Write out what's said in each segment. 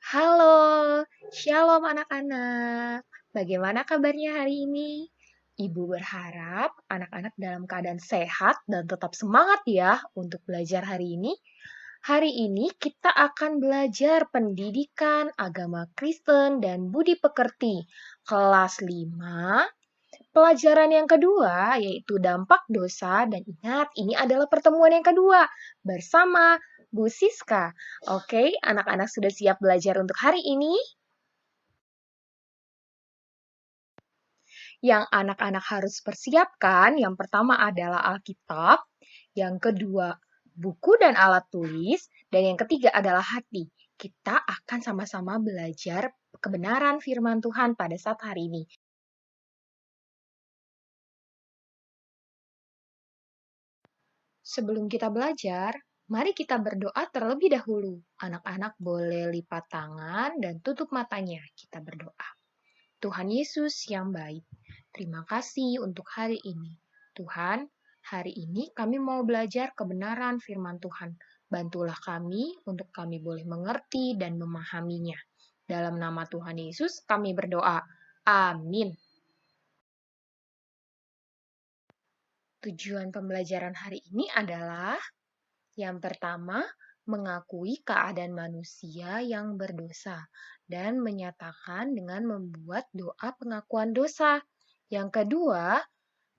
Halo, shalom anak-anak. Bagaimana kabarnya hari ini? Ibu berharap anak-anak dalam keadaan sehat dan tetap semangat ya untuk belajar hari ini. Hari ini kita akan belajar pendidikan agama Kristen dan budi pekerti kelas 5. Pelajaran yang kedua yaitu dampak dosa, dan ingat ini adalah pertemuan yang kedua bersama Bu Siska. Oke, anak-anak sudah siap belajar untuk hari ini? Yang anak-anak harus persiapkan, yang pertama adalah Alkitab, yang kedua buku dan alat tulis, dan yang ketiga adalah hati. Kita akan sama-sama belajar kebenaran firman Tuhan pada saat hari ini. Sebelum kita belajar, mari kita berdoa terlebih dahulu. Anak-anak boleh lipat tangan dan tutup matanya. Kita berdoa. Tuhan Yesus yang baik, terima kasih untuk hari ini. Tuhan, hari ini kami mau belajar kebenaran firman Tuhan. Bantulah kami untuk kami boleh mengerti dan memahaminya. Dalam nama Tuhan Yesus kami berdoa. Amin. Tujuan pembelajaran hari ini adalah yang pertama, mengakui keadaan manusia yang berdosa dan menyatakan dengan membuat doa pengakuan dosa. Yang kedua,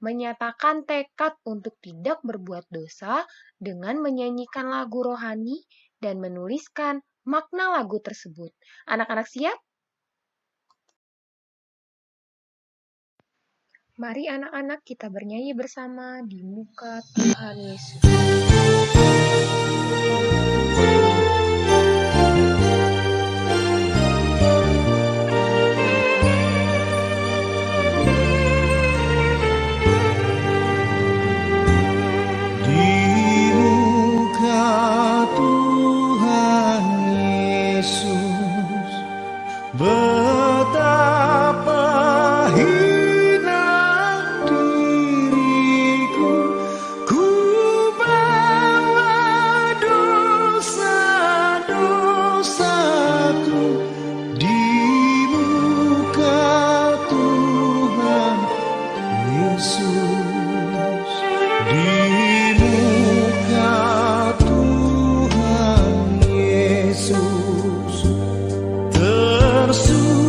menyatakan tekad untuk tidak berbuat dosa dengan menyanyikan lagu rohani dan menuliskan makna lagu tersebut. Anak-anak siap? Mari anak-anak kita bernyanyi bersama di muka Tuhan Yesus. Betapa hina diriku, ku bawa dosa-dosaku di muka Tuhan Yesus, di muka Tuhan Yesus. Tersumpah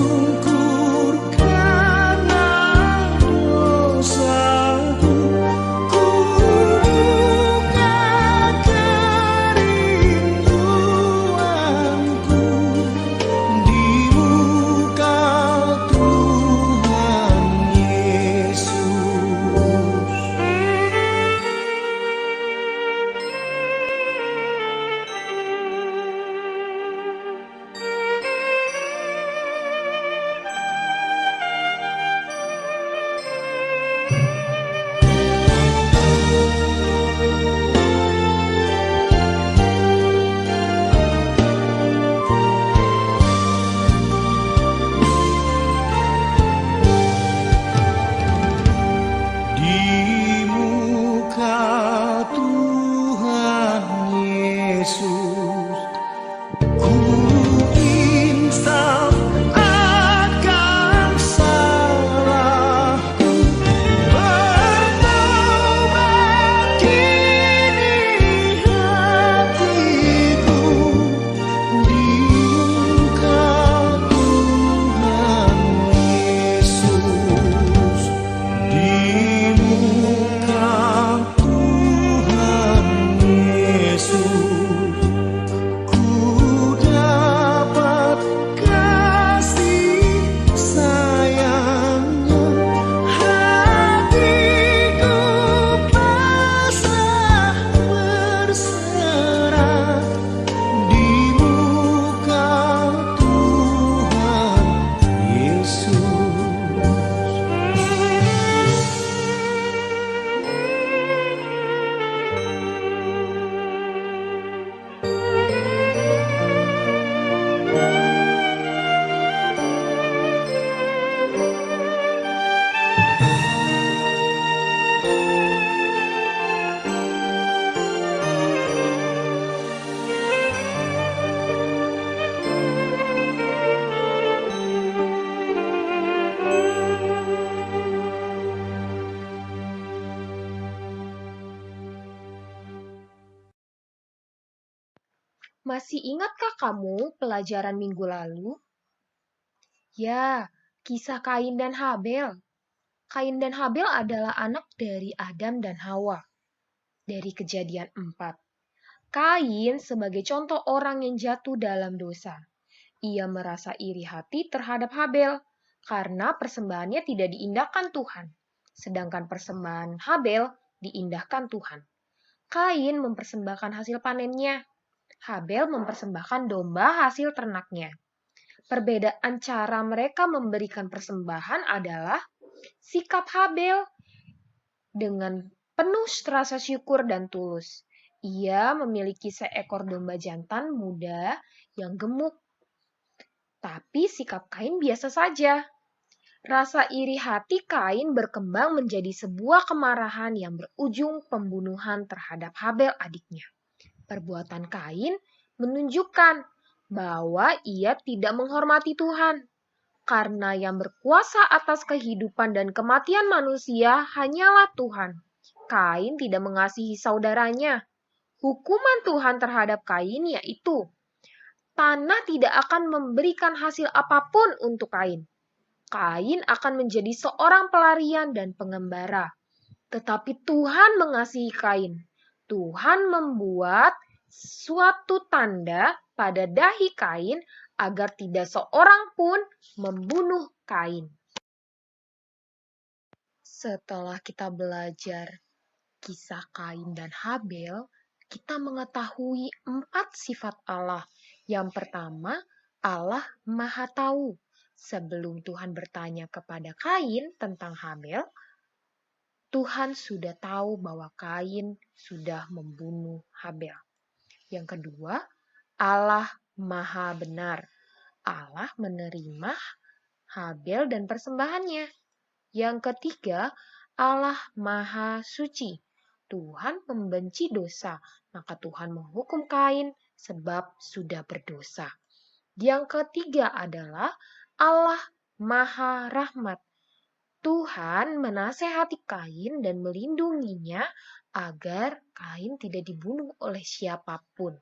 Masih ingatkah kamu pelajaran minggu lalu? Ya, kisah Kain dan Habel. Kain dan Habel adalah anak dari Adam dan Hawa. Dari Kejadian 4. Kain sebagai contoh orang yang jatuh dalam dosa. Ia merasa iri hati terhadap Habel karena persembahannya tidak diindahkan Tuhan. Sedangkan persembahan Habel diindahkan Tuhan. Kain mempersembahkan hasil panennya. Habel mempersembahkan domba hasil ternaknya. Perbedaan cara mereka memberikan persembahan adalah sikap Habel dengan penuh rasa syukur dan tulus. Ia memiliki seekor domba jantan muda yang gemuk. Tapi sikap Kain biasa saja. Rasa iri hati Kain berkembang menjadi sebuah kemarahan yang berujung pembunuhan terhadap Habel adiknya. Perbuatan Kain menunjukkan bahwa ia tidak menghormati Tuhan. Karena yang berkuasa atas kehidupan dan kematian manusia hanyalah Tuhan. Kain tidak mengasihi saudaranya. Hukuman Tuhan terhadap Kain yaitu tanah tidak akan memberikan hasil apapun untuk Kain. Kain akan menjadi seorang pelarian dan pengembara. Tetapi Tuhan mengasihi Kain. Tuhan membuat suatu tanda pada dahi Kain agar tidak seorang pun membunuh Kain. Setelah kita belajar kisah Kain dan Habel, kita mengetahui 4 sifat Allah. Yang pertama, Allah Maha Tahu. Sebelum Tuhan bertanya kepada Kain tentang Habel, Tuhan sudah tahu bahwa Kain sudah membunuh Habel. Yang kedua, Allah Maha Benar. Allah menerima Habel dan persembahannya. Yang ketiga, Allah Maha Suci. Tuhan membenci dosa, maka Tuhan menghukum Kain sebab sudah berdosa. Yang ketiga adalah Allah Maha Rahmat. Tuhan menasehati Kain dan melindunginya agar Kain tidak dibunuh oleh siapapun.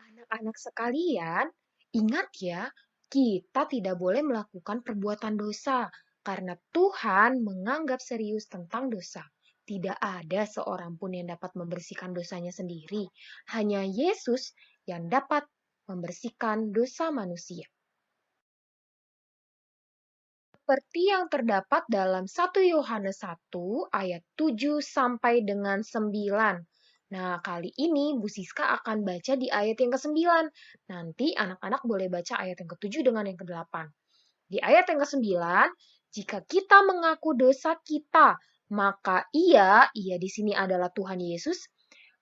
Anak-anak sekalian, ingat ya, kita tidak boleh melakukan perbuatan dosa karena Tuhan menganggap serius tentang dosa. Tidak ada seorang pun yang dapat membersihkan dosanya sendiri. Hanya Yesus yang dapat membersihkan dosa manusia. Seperti yang terdapat dalam 1 Yohanes 1 ayat 7 sampai dengan 9. Nah, kali ini Bu Siska akan baca di ayat yang ke-9. Nanti anak-anak boleh baca ayat yang ke-7 dengan yang ke-8. Di ayat yang ke-9, jika kita mengaku dosa kita, maka ia di sini adalah Tuhan Yesus,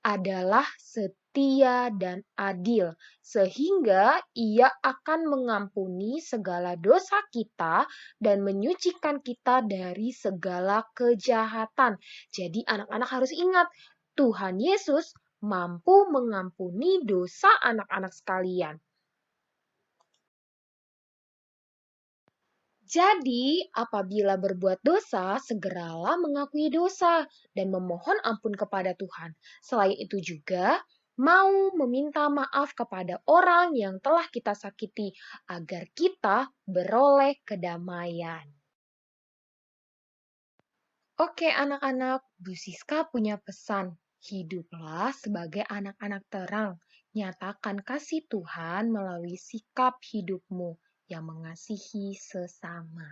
adalah setia dan adil, sehingga ia akan mengampuni segala dosa kita dan menyucikan kita dari segala kejahatan. Jadi anak-anak harus ingat, Tuhan Yesus mampu mengampuni dosa anak-anak sekalian. Jadi, apabila berbuat dosa, segeralah mengakui dosa dan memohon ampun kepada Tuhan. Selain itu juga, mau meminta maaf kepada orang yang telah kita sakiti agar kita beroleh kedamaian. Oke anak-anak, Bu Siska punya pesan. Hiduplah sebagai anak-anak terang. Nyatakan kasih Tuhan melalui sikap hidupmu yang mengasihi sesama.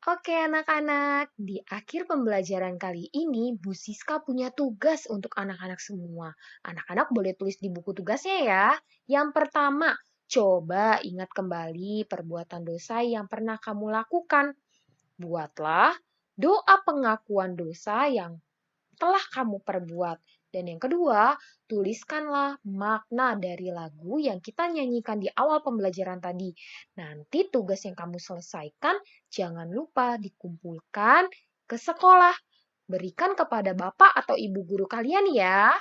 Oke anak-anak, di akhir pembelajaran kali ini Bu Siska punya tugas untuk anak-anak semua. Anak-anak boleh tulis di buku tugasnya ya. Yang pertama, coba ingat kembali perbuatan dosa yang pernah kamu lakukan. Buatlah doa pengakuan dosa yang telah kamu perbuat. Dan yang kedua, tuliskanlah makna dari lagu yang kita nyanyikan di awal pembelajaran tadi. Nanti tugas yang kamu selesaikan, jangan lupa dikumpulkan ke sekolah. Berikan kepada bapak atau ibu guru kalian ya.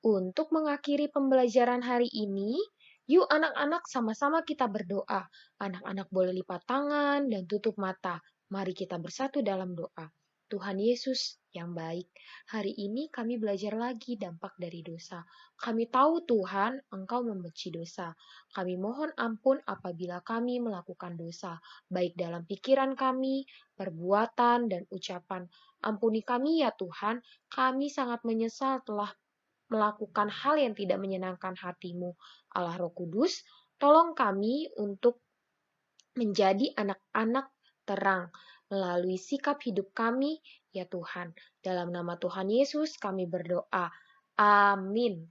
Untuk mengakhiri pembelajaran hari ini, yuk anak-anak sama-sama kita berdoa. Anak-anak boleh lipat tangan dan tutup mata. Mari kita bersatu dalam doa. Tuhan Yesus yang baik, hari ini kami belajar lagi dampak dari dosa. Kami tahu Tuhan, Engkau membenci dosa. Kami mohon ampun apabila kami melakukan dosa, baik dalam pikiran kami, perbuatan, dan ucapan. Ampuni kami ya Tuhan, kami sangat menyesal telah melakukan hal yang tidak menyenangkan hati-Mu. Allah Roh Kudus, tolong kami untuk menjadi anak-anak terang melalui sikap hidup kami, ya Tuhan. Dalam nama Tuhan Yesus kami berdoa. Amin.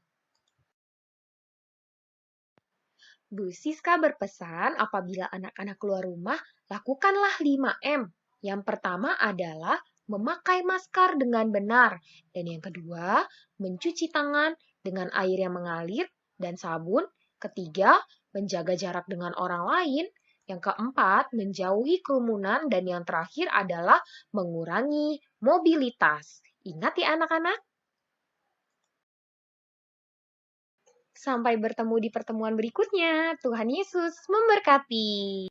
Bu Siska berpesan apabila anak-anak keluar rumah, lakukanlah 5M. Yang pertama adalah memakai masker dengan benar. Dan yang kedua, mencuci tangan dengan air yang mengalir dan sabun. Ketiga, menjaga jarak dengan orang lain. Yang keempat, menjauhi kerumunan. Dan yang terakhir adalah mengurangi mobilitas. Ingat ya anak-anak. Sampai bertemu di pertemuan berikutnya. Tuhan Yesus memberkati.